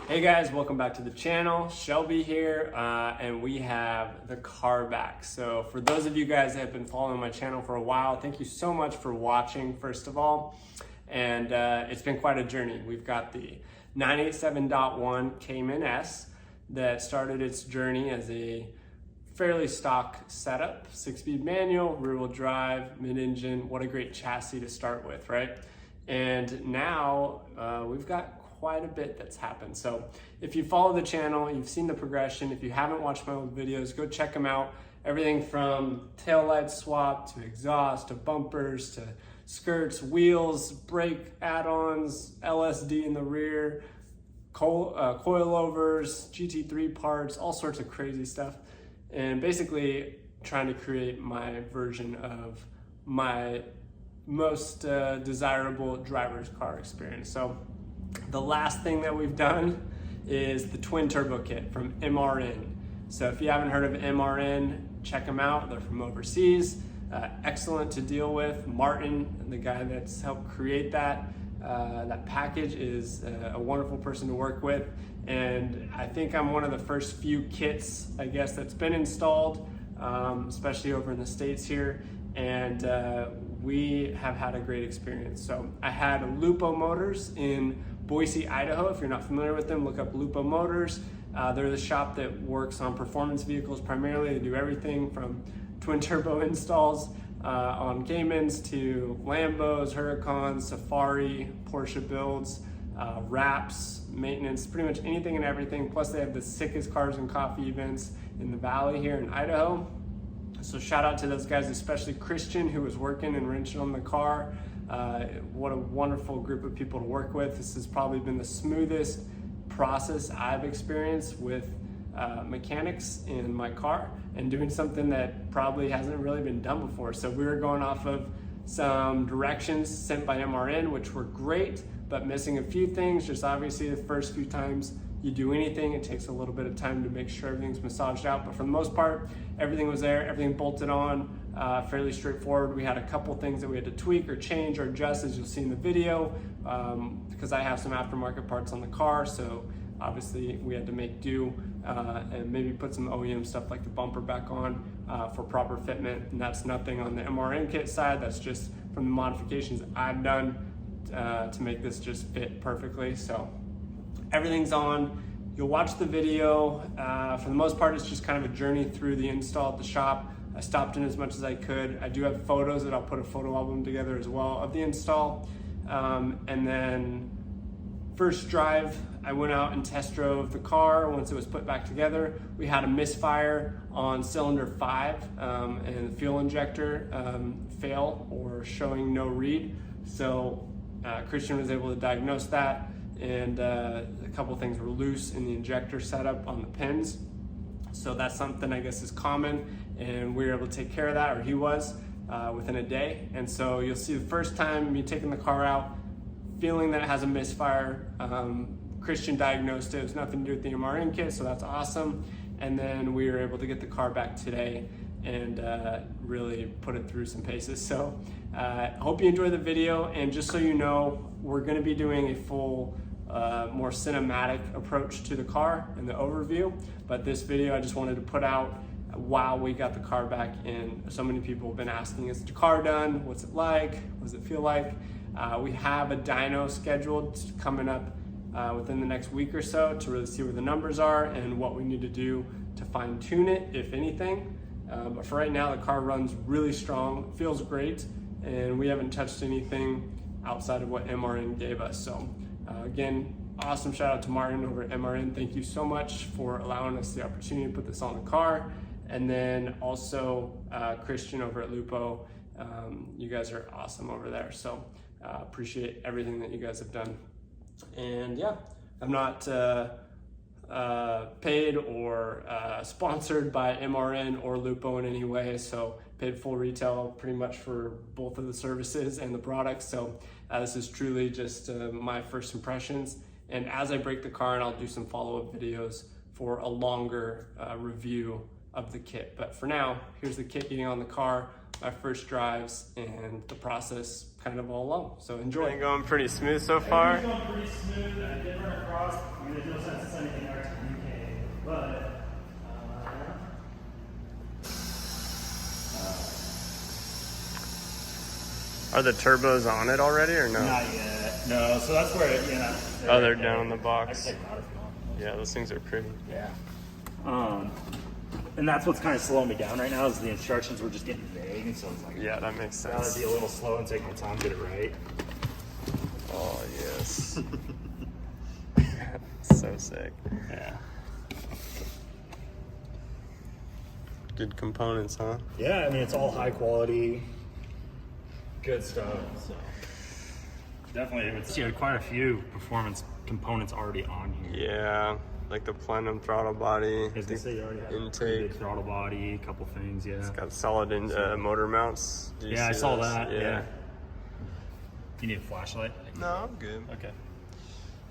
Hey guys, welcome back to the channel. Shelby here, and we have the car back. So for those of you guys that have been following my channel for a while, thank you so much for watching, first of all. And it's been quite a journey. We've got the 987.1 Cayman S that started its journey as a fairly stock setup, 6-speed manual, rear-wheel drive, mid-engine. What a great chassis to start with, right? And now we've got quite a bit that's happened. So if you follow the channel, you've seen the progression. If you haven't watched my old videos, go check them out. Everything from taillight swap to exhaust to bumpers to skirts, wheels, brake add-ons, LSD in the rear, coilovers, GT3 parts, all sorts of crazy stuff. And basically trying to create my version of my most desirable driver's car experience. So the last thing that we've done is the Twin Turbo kit from MRN. So if you haven't heard of MRN, check them out. They're from overseas. Excellent to deal with. Martin, the guy that's helped create that package, is a wonderful person to work with. And I think I'm one of the first few kits, I guess, that's been installed, especially over in the States here. And we have had a great experience. So I had Lupo Motors in Boise, Idaho. If you're not familiar with them, look up Lupo Motors. They're the shop that works on performance vehicles primarily. They do everything from twin turbo installs on Caymans to Lambos, Huracans, Safari, Porsche builds, wraps, maintenance, pretty much anything and everything. Plus they have the sickest cars and coffee events in the valley here in Idaho. So shout out to those guys, especially Christian, who was working and wrenching on the car. What a wonderful group of people to work with. This has probably been the smoothest process I've experienced with mechanics in my car and doing something that probably hasn't really been done before. So we were going off of some directions sent by MRN, which were great, but missing a few things. Just obviously the first few times you do anything, it takes a little bit of time to make sure everything's massaged out. But for the most part, everything was there, everything bolted on, fairly straightforward. We had a couple things that we had to tweak or change or adjust, as you'll see in the video, because I have some aftermarket parts on the car. So obviously we had to make do and maybe put some OEM stuff like the bumper back on for proper fitment. And that's nothing on the MRN kit side. That's just from the modifications I've done to make this just fit perfectly. So everything's on. You'll watch the video. For the most part, it's just kind of a journey through the install at the shop. I stopped in as much as I could. I do have photos that I'll put a photo album together as well of the install. And then first drive, I went out and test drove the car once it was put back together. We had a misfire on cylinder 5 and the fuel injector fail or showing no read. So Christian was able to diagnose that, and a couple things were loose in the injector setup on the pins. So that's something I guess is common, and we were able to take care of that, or he was, within a day. And so you'll see the first time me taking the car out, feeling that it has a misfire. Christian diagnosed it. It was nothing to do with the MRN kit, so that's awesome. And then we were able to get the car back today and really put it through some paces. So I hope you enjoy the video, and just so you know, we're gonna be doing a full more cinematic approach to the car and the overview, but this video I just wanted to put out while we got the car back in. So many people have been asking, is the car done? What's it like? What does it feel like? We have a dyno scheduled coming up within the next week or so to really see where the numbers are and what we need to do to fine tune it, if anything. But for right now, the car runs really strong, feels great, and we haven't touched anything outside of what MRN gave us. So again, awesome shout out to Martin over at MRN. Thank you so much for allowing us the opportunity to put this on the car. And then also Christian over at Lupo. You guys are awesome over there. So appreciate everything that you guys have done. And yeah, I'm not paid or sponsored by MRN or Lupo in any way, so paid full retail pretty much for both of the services and the products. So this is truly just my first impressions, and as I break the car, and I'll do some follow-up videos for a longer review of the kit. But for now, here's the kit getting on the car, my first drives, and the process kind of all along. So enjoy. Been going pretty smooth so far. Going pretty smooth. I did run across. I mean, there's no sense in sending anything out to the UK, but Are the turbos on it already or no? not yet. No, so that's where Oh, they're down in the box. I can take powder if you want. Yeah, those things are pretty. Yeah. And that's what's kind of slowing me down right now is the instructions were just getting vague, and so it's like, Yeah, that makes I'd rather sense. be a little slow and take my time, get it right. Oh, yes. So sick. Yeah. Good components, huh? Yeah, I mean, it's all high quality, good stuff. So definitely, you had quite a few performance components already on here. Yeah, like the plenum throttle body. As they say, you already have a Intake. pretty big throttle body, a couple things, yeah. Got solid motor mounts. Did you Yeah, I see saw those? that. Yeah. You need a flashlight? No, I'm good. Okay.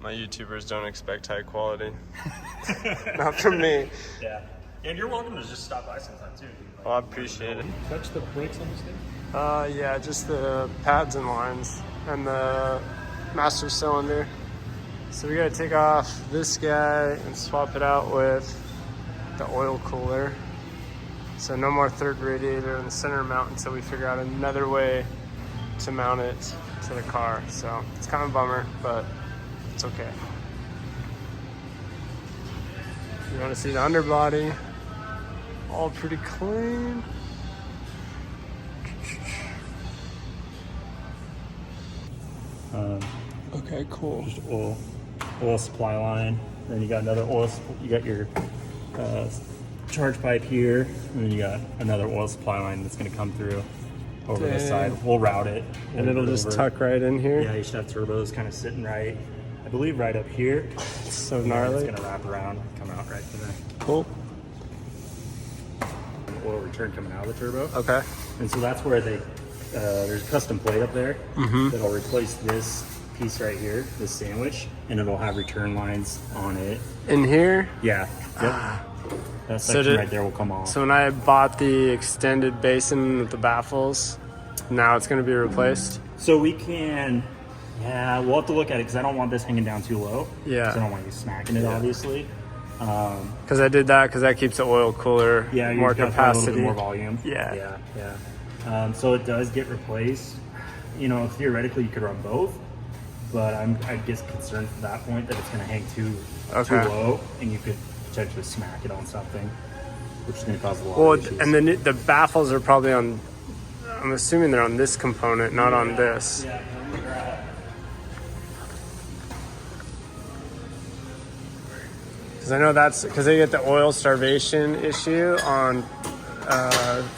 My YouTubers don't expect high quality. Not from me. Yeah. And you're welcome to just stop by sometime too. Well, I appreciate it. Touch the brakes on this thing? Yeah, just the pads and lines and the master cylinder. So we gotta take off this guy and swap it out with the oil cooler. So no more third radiator in the center mount until we figure out another way to mount it to the car. So it's kind of a bummer, but it's okay. You wanna see the underbody? All pretty clean. Okay, cool. Just oil supply line. Then you got another oil. You got your charge pipe here, and then you got another oil supply line that's going to come through over this Dang. side. We'll route it, And it'll just tuck right in here. Yeah, you should have turbos kind of sitting right. I believe right up here. It's so It's gnarly. going to wrap around, come out right to there. Cool. Oil return coming out of the turbo. Okay. And so that's where they there's a custom plate up there that'll replace this piece right here, this sandwich, and it'll have return lines on it. In here. Yeah. Yep. That section right there will come off. So when I bought the extended basin with the baffles, now it's going to be replaced. So we can, yeah, we'll have to look at it because I don't want this hanging down too low. Yeah. 'Cause I don't want you smacking it, obviously. Because I did that because that keeps the oil cooler Yeah, more you've got a capacity. little bit more volume. Yeah. Yeah. So it does get replaced. You know, theoretically you could run both, but I guess concerned at that point that it's going to hang too low, and you could potentially smack it on something, which is going to cause a lot of issues. And then the baffles are probably on. I'm assuming they're on this component, not on this. Yeah. Because I know that's because they get the oil starvation issue on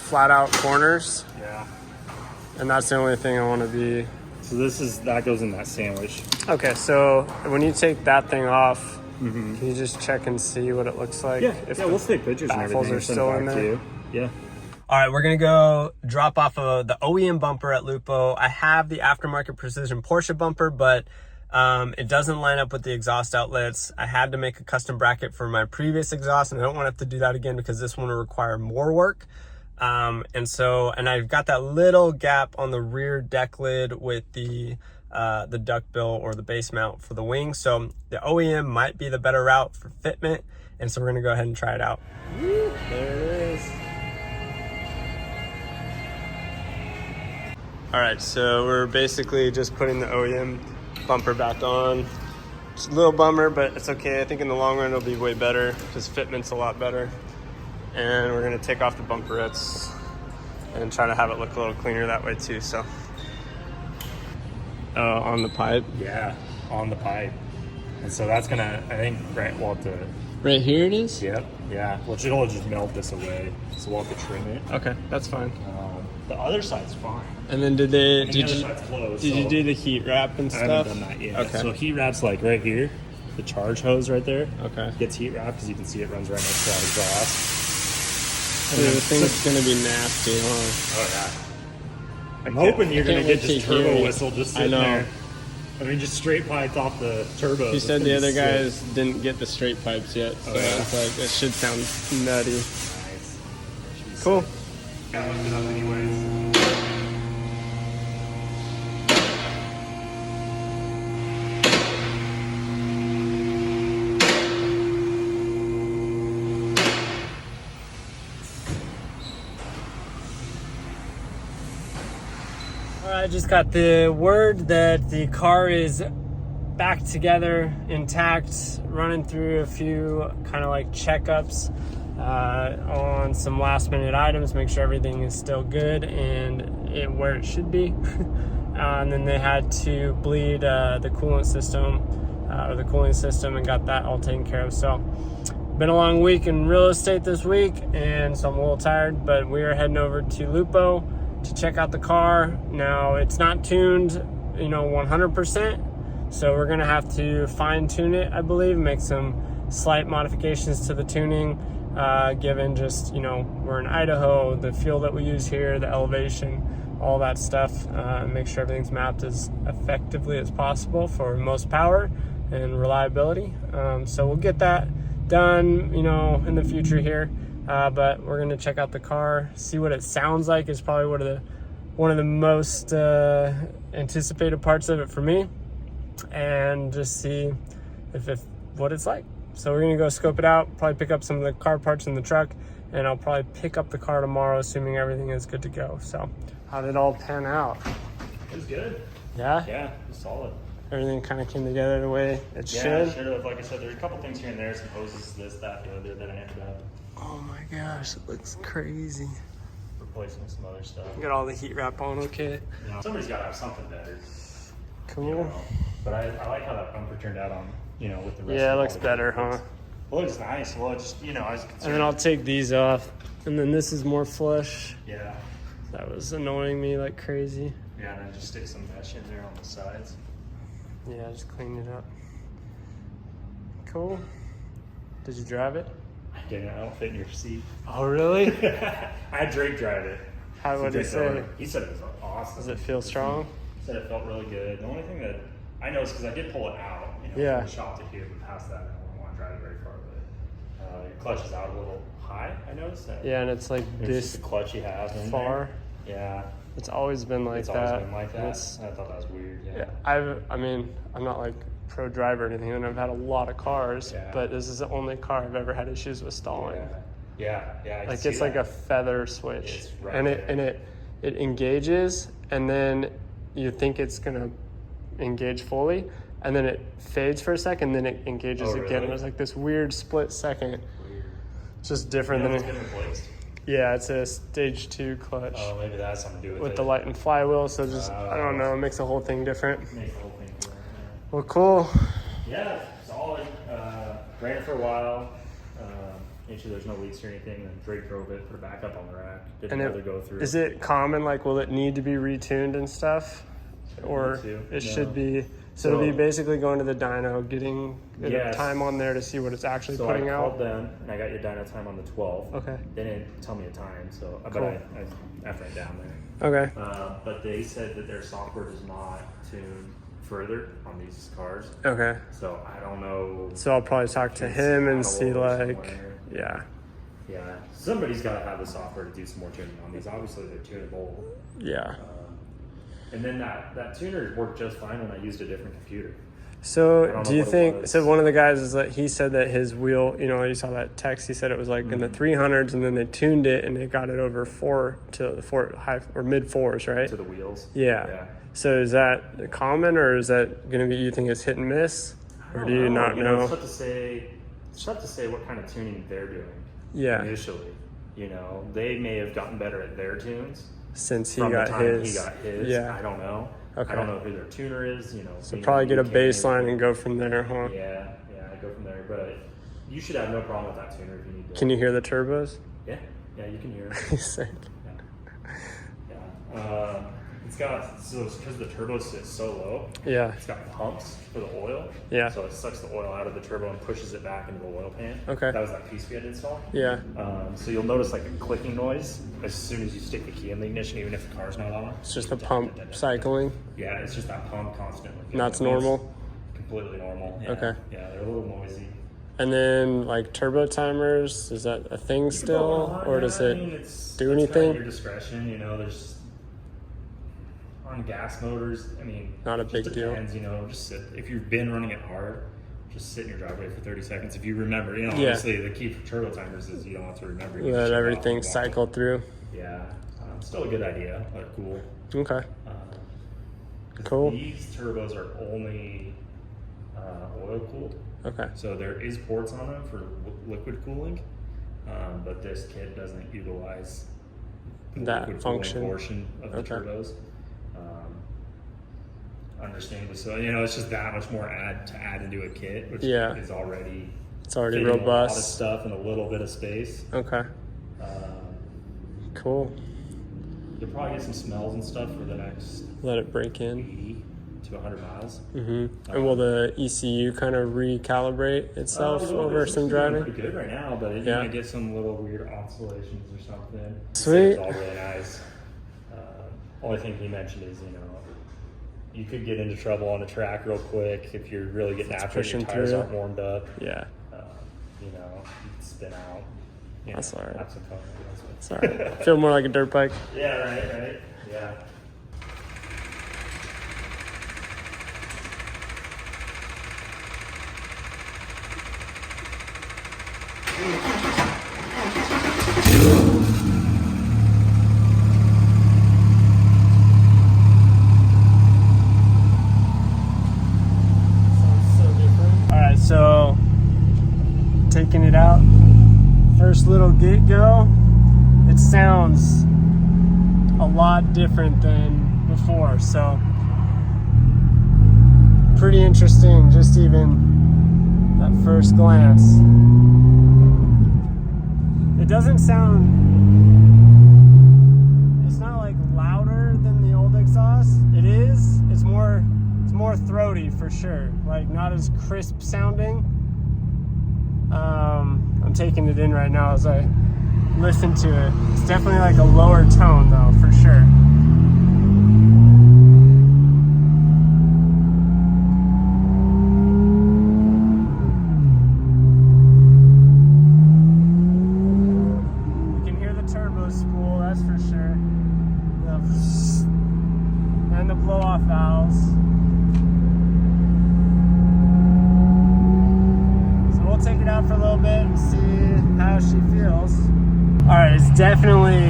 flat out corners, Yeah. and that's the only thing I want to be. So that goes in that sandwich. Okay, so when you take that thing off, can you just check and see what it looks like? We'll take pictures and baffles everything. are Send still it in back there? to you. Yeah. All right, we're gonna go drop off of the OEM bumper at Lupo. I have the aftermarket precision Porsche bumper, but it doesn't line up with the exhaust outlets. I had to make a custom bracket for my previous exhaust, and I don't want to have to do that again because this one will require more work. And I've got that little gap on the rear deck lid with the duckbill or the base mount for the wing. So the OEM might be the better route for fitment, and so we're gonna go ahead and try it out. Woo, there it is. All right, so we're basically just putting the OEM bumper back on. It's a little bummer, but it's okay. I think in the long run it'll be way better because fitment's a lot better. And we're gonna take off the bumperettes and try to have it look a little cleaner that way too. So, on the pipe. Yeah, on the pipe. And so that's gonna, I think, Right here it is. Yep. Yeah. Well, it'll just melt this away, so we'll have to trim it. Okay, that's fine. The other side's fine. And then did And the other side's closed. you do the heat wrap and I stuff? haven't done that yet. Okay. So heat wrap's like right here, the charge hose right there. Okay. Gets heat wrapped because you can see it runs right next to that exhaust. Dude, the thing's gonna be nasty, huh? Oh yeah. I'm hoping you're gonna get this turbo whistle just sitting there. I mean, just straight pipes off the turbo. He said the other guys didn't get the straight pipes yet, so it's like it should sound nutty. Nice. Cool. I looked it up anyways. I just got the word that the car is back together, intact, running through a few kind of like checkups on some last minute items, make sure everything is still good and where it should be. And then they had to bleed the coolant system or the cooling system and got that all taken care of. So been a long week in real estate this week, and so I'm a little tired, but we are heading over to Lupo to check out the car. Now it's not tuned, 100%. So we're gonna have to fine tune it, I believe, make some slight modifications to the tuning, given just, we're in Idaho, the fuel that we use here, the elevation, all that stuff, make sure everything's mapped as effectively as possible for most power and reliability. So we'll get that done, in the future here. But we're gonna check out the car, see what it sounds like. Is probably one of the most anticipated parts of it for me, and just see what it's like. So we're gonna go scope it out, probably pick up some of the car parts in the truck, and I'll probably pick up the car tomorrow, assuming everything is good to go. So how did it all pan out? It was good. Yeah? Yeah, it was solid. Everything kind of came together the way it should? Yeah, it should have. Like I said, there's a couple things here and there, some hoses, this, that, the other, that I ended up Oh my gosh, it looks crazy. replacing with some other stuff. Got all the heat wrap on okay. Somebody's got to have something better. Cool. But I like how that bumper turned out on, with the rest Yeah, it of looks all the better, vehicles. huh? Well, it's nice. Well, it's, I was concerned. And then I'll take these off. And then this is more flush. Yeah. That was annoying me like crazy. Yeah, and then just stick some mesh in there on the sides. Yeah, just clean it up. Cool. Did you drive it? I didn't. I don't fit in your seat. Oh, really? I had Drake drive it. How would he say? He said it was awesome. Does it feel strong? He said it felt really good. The only thing that I noticed, because I did pull it out, Yeah. from the shop to here, but past that, I don't want to drive it very far. But your clutch is out a little high, I noticed. Yeah, and it's like It's this just the clutch you have in far. there. Yeah. It's always been like It's that. always been like that. It's- I thought that was weird. Yeah. Yeah, I'm not like pro driver or anything, and I've had a lot of cars, Yeah. but this is the only car I've ever had issues with stalling. Yeah. I Like see it's like that. a feather switch, It's right and there. it engages, and then you think it's gonna engage fully, and then it fades for a second, then it engages Oh, again. really? There's like this weird split second. Weird. It's just different It's than been replaced. Yeah, it's a stage 2 clutch Oh, maybe that has something to do with with it. the light and flywheel. So just I don't know, it makes the whole thing different. Make the whole thing work. Well, cool. Yeah, solid. Ran it for a while. Make sure there's no leaks or anything. Then Drake drove it, put it back up on the rack. Did And another go through. is it common? Like, will it need to be retuned and stuff, or need to. it No. should be? So it'll be basically going to the dyno, getting Yes. time on there to see what it's actually So putting I out. called them and I got your dyno time on the 12th. Okay. They didn't tell me a time, so but Cool. I after I down there. Okay. But they said that their software does not tune further on these cars. Okay. So I don't know. So I'll probably talk to It's him and see compatible like, somewhere. yeah, Yeah, somebody's got to have the software to do some more tuning on these. Obviously, they're tunable. yeah. And then that tuner worked just fine when I used a different computer. I So don't do know you what it think? was. So one of the guys is like, he said that his wheel, you saw that text. He said it was like in the 300s, and then they tuned it and they got it over 4 to the 4 high or mid 4s, right? To the wheels. Yeah. So is that common, or is that going to be? You think it's hit and miss, or do you not know? It's tough to say what kind of tuning they're doing. Yeah. Initially, they may have gotten better at their tunes Since he from got the time his. he got his. Yeah. I don't know. Okay. I don't know who their tuner is. So being probably in get a the UK. baseline and go from there, huh? Yeah, go from there. But you should have no problem with that tuner if you need to. Can you hear the turbos? Yeah, you can hear it. He's sick. Yeah. It's got, because the turbo sits so low, Yeah. it's got pumps for the oil. Yeah. So it sucks the oil out of the turbo and pushes it back into the oil pan. Okay. That was that piece we had installed. Yeah. So you'll notice like a clicking noise as soon as you stick the key in the ignition, even if the car's not on. It's just the pump cycling. Yeah, it's just that pump constantly. And that's It's normal. Completely normal. Yeah. Okay. Yeah, they're a little noisy. And then like turbo timers, is that a thing still, or does it do anything? At your discretion, there's on gas motors. Not a it big just deal. depends, just sit. If you've been running it hard, just sit in your driveway for 30 seconds. If you remember, Yeah. obviously the key for turbo timers is you don't have to remember. You just Let shut it off everything and walk. cycle through. Yeah, still a good idea, but cool. Okay. Cool. These turbos are only oil cooled. Okay. So there is ports on them for liquid cooling, but this kit doesn't utilize the that liquid function cooling portion of the turbos. Understandably so. You know, it's just that much more to add into a kit, which is already robust. A lot of stuff in a little bit of space. Okay. Cool. You'll probably get some smells and stuff for the next Let it break in. 80 to 100 miles. Mm-hmm. And will the ECU kind of recalibrate itself over some driving? Pretty good right now, but you might get some little weird oscillations or something. Sweet. It's all really nice. Only thing he mentioned is, you know, you could get into trouble on the track real quick if you're really getting after it. Your tires aren't warmed up. Yeah. You know, you can spin out. That's all right. Have some fun. It's all right. I feel more like a dirt bike. Yeah, right. Yeah. So, taking it out, first little get go, it sounds a lot different than before, so pretty interesting, just even at first glance. It doesn't sound, it's not like louder than the old exhaust. It is, it's more throaty for sure, like not as crisp sounding. I'm taking it in right now as I listen to it. It's definitely like a lower tone though, for sure. You can hear the turbo spool, that's for sure. And the blow-off valves. Take it out for a little bit and see how she feels. All right, it's definitely,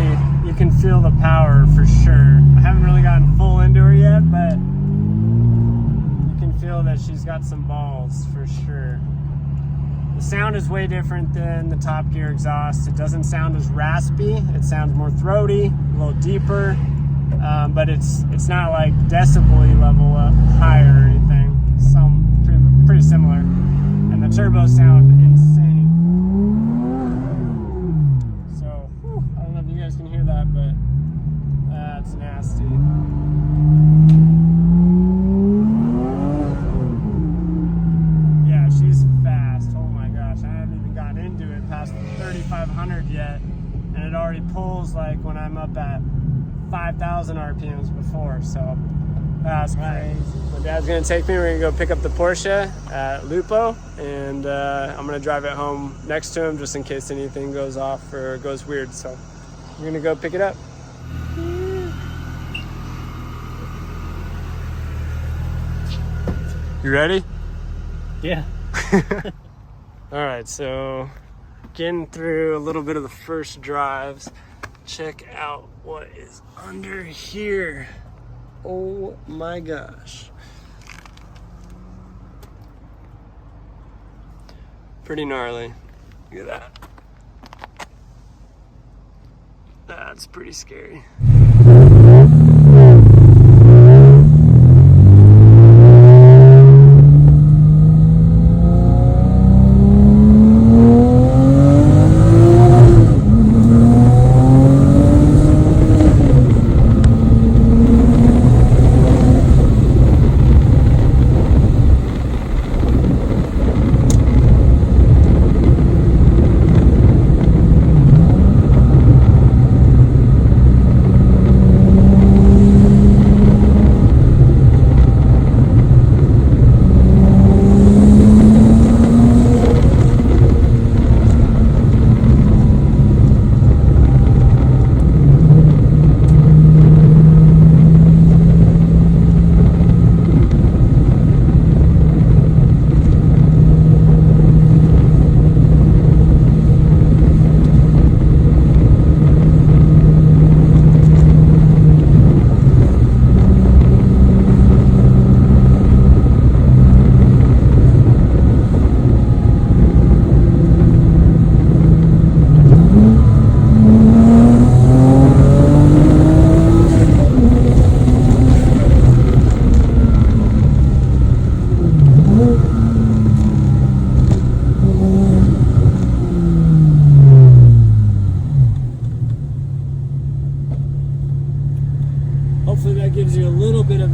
you can feel the power for sure. I haven't really gotten full into her yet, but you can feel that she's got some balls for sure. The sound is way different than the Top Gear exhaust. It doesn't sound as raspy. It sounds more throaty, a little deeper, but it's not like decibel level up higher or anything. Some pretty similar. And the turbos sound insane. So, I don't know if you guys can hear that, but that's nasty. Yeah, she's fast. Oh my gosh, I haven't even gotten into it past 3,500 yet, and it already pulls like when I'm up at 5,000 RPMs before, so that's crazy. My dad's gonna take me. We're gonna go pick up the Porsche at Lupo, and I'm gonna drive it home next to him just in case anything goes off or goes weird. So we're gonna go pick it up. You ready? Yeah. All right, so getting through a little bit of the first drives. Check out what is under here. Oh my gosh. Pretty gnarly. Look at that. That's pretty scary.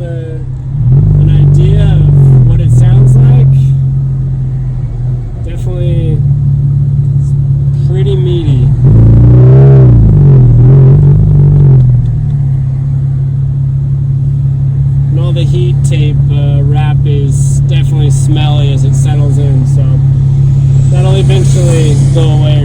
an idea of what it sounds like. Definitely pretty meaty. And all the heat tape wrap is definitely smelly as it settles in, so that'll eventually go away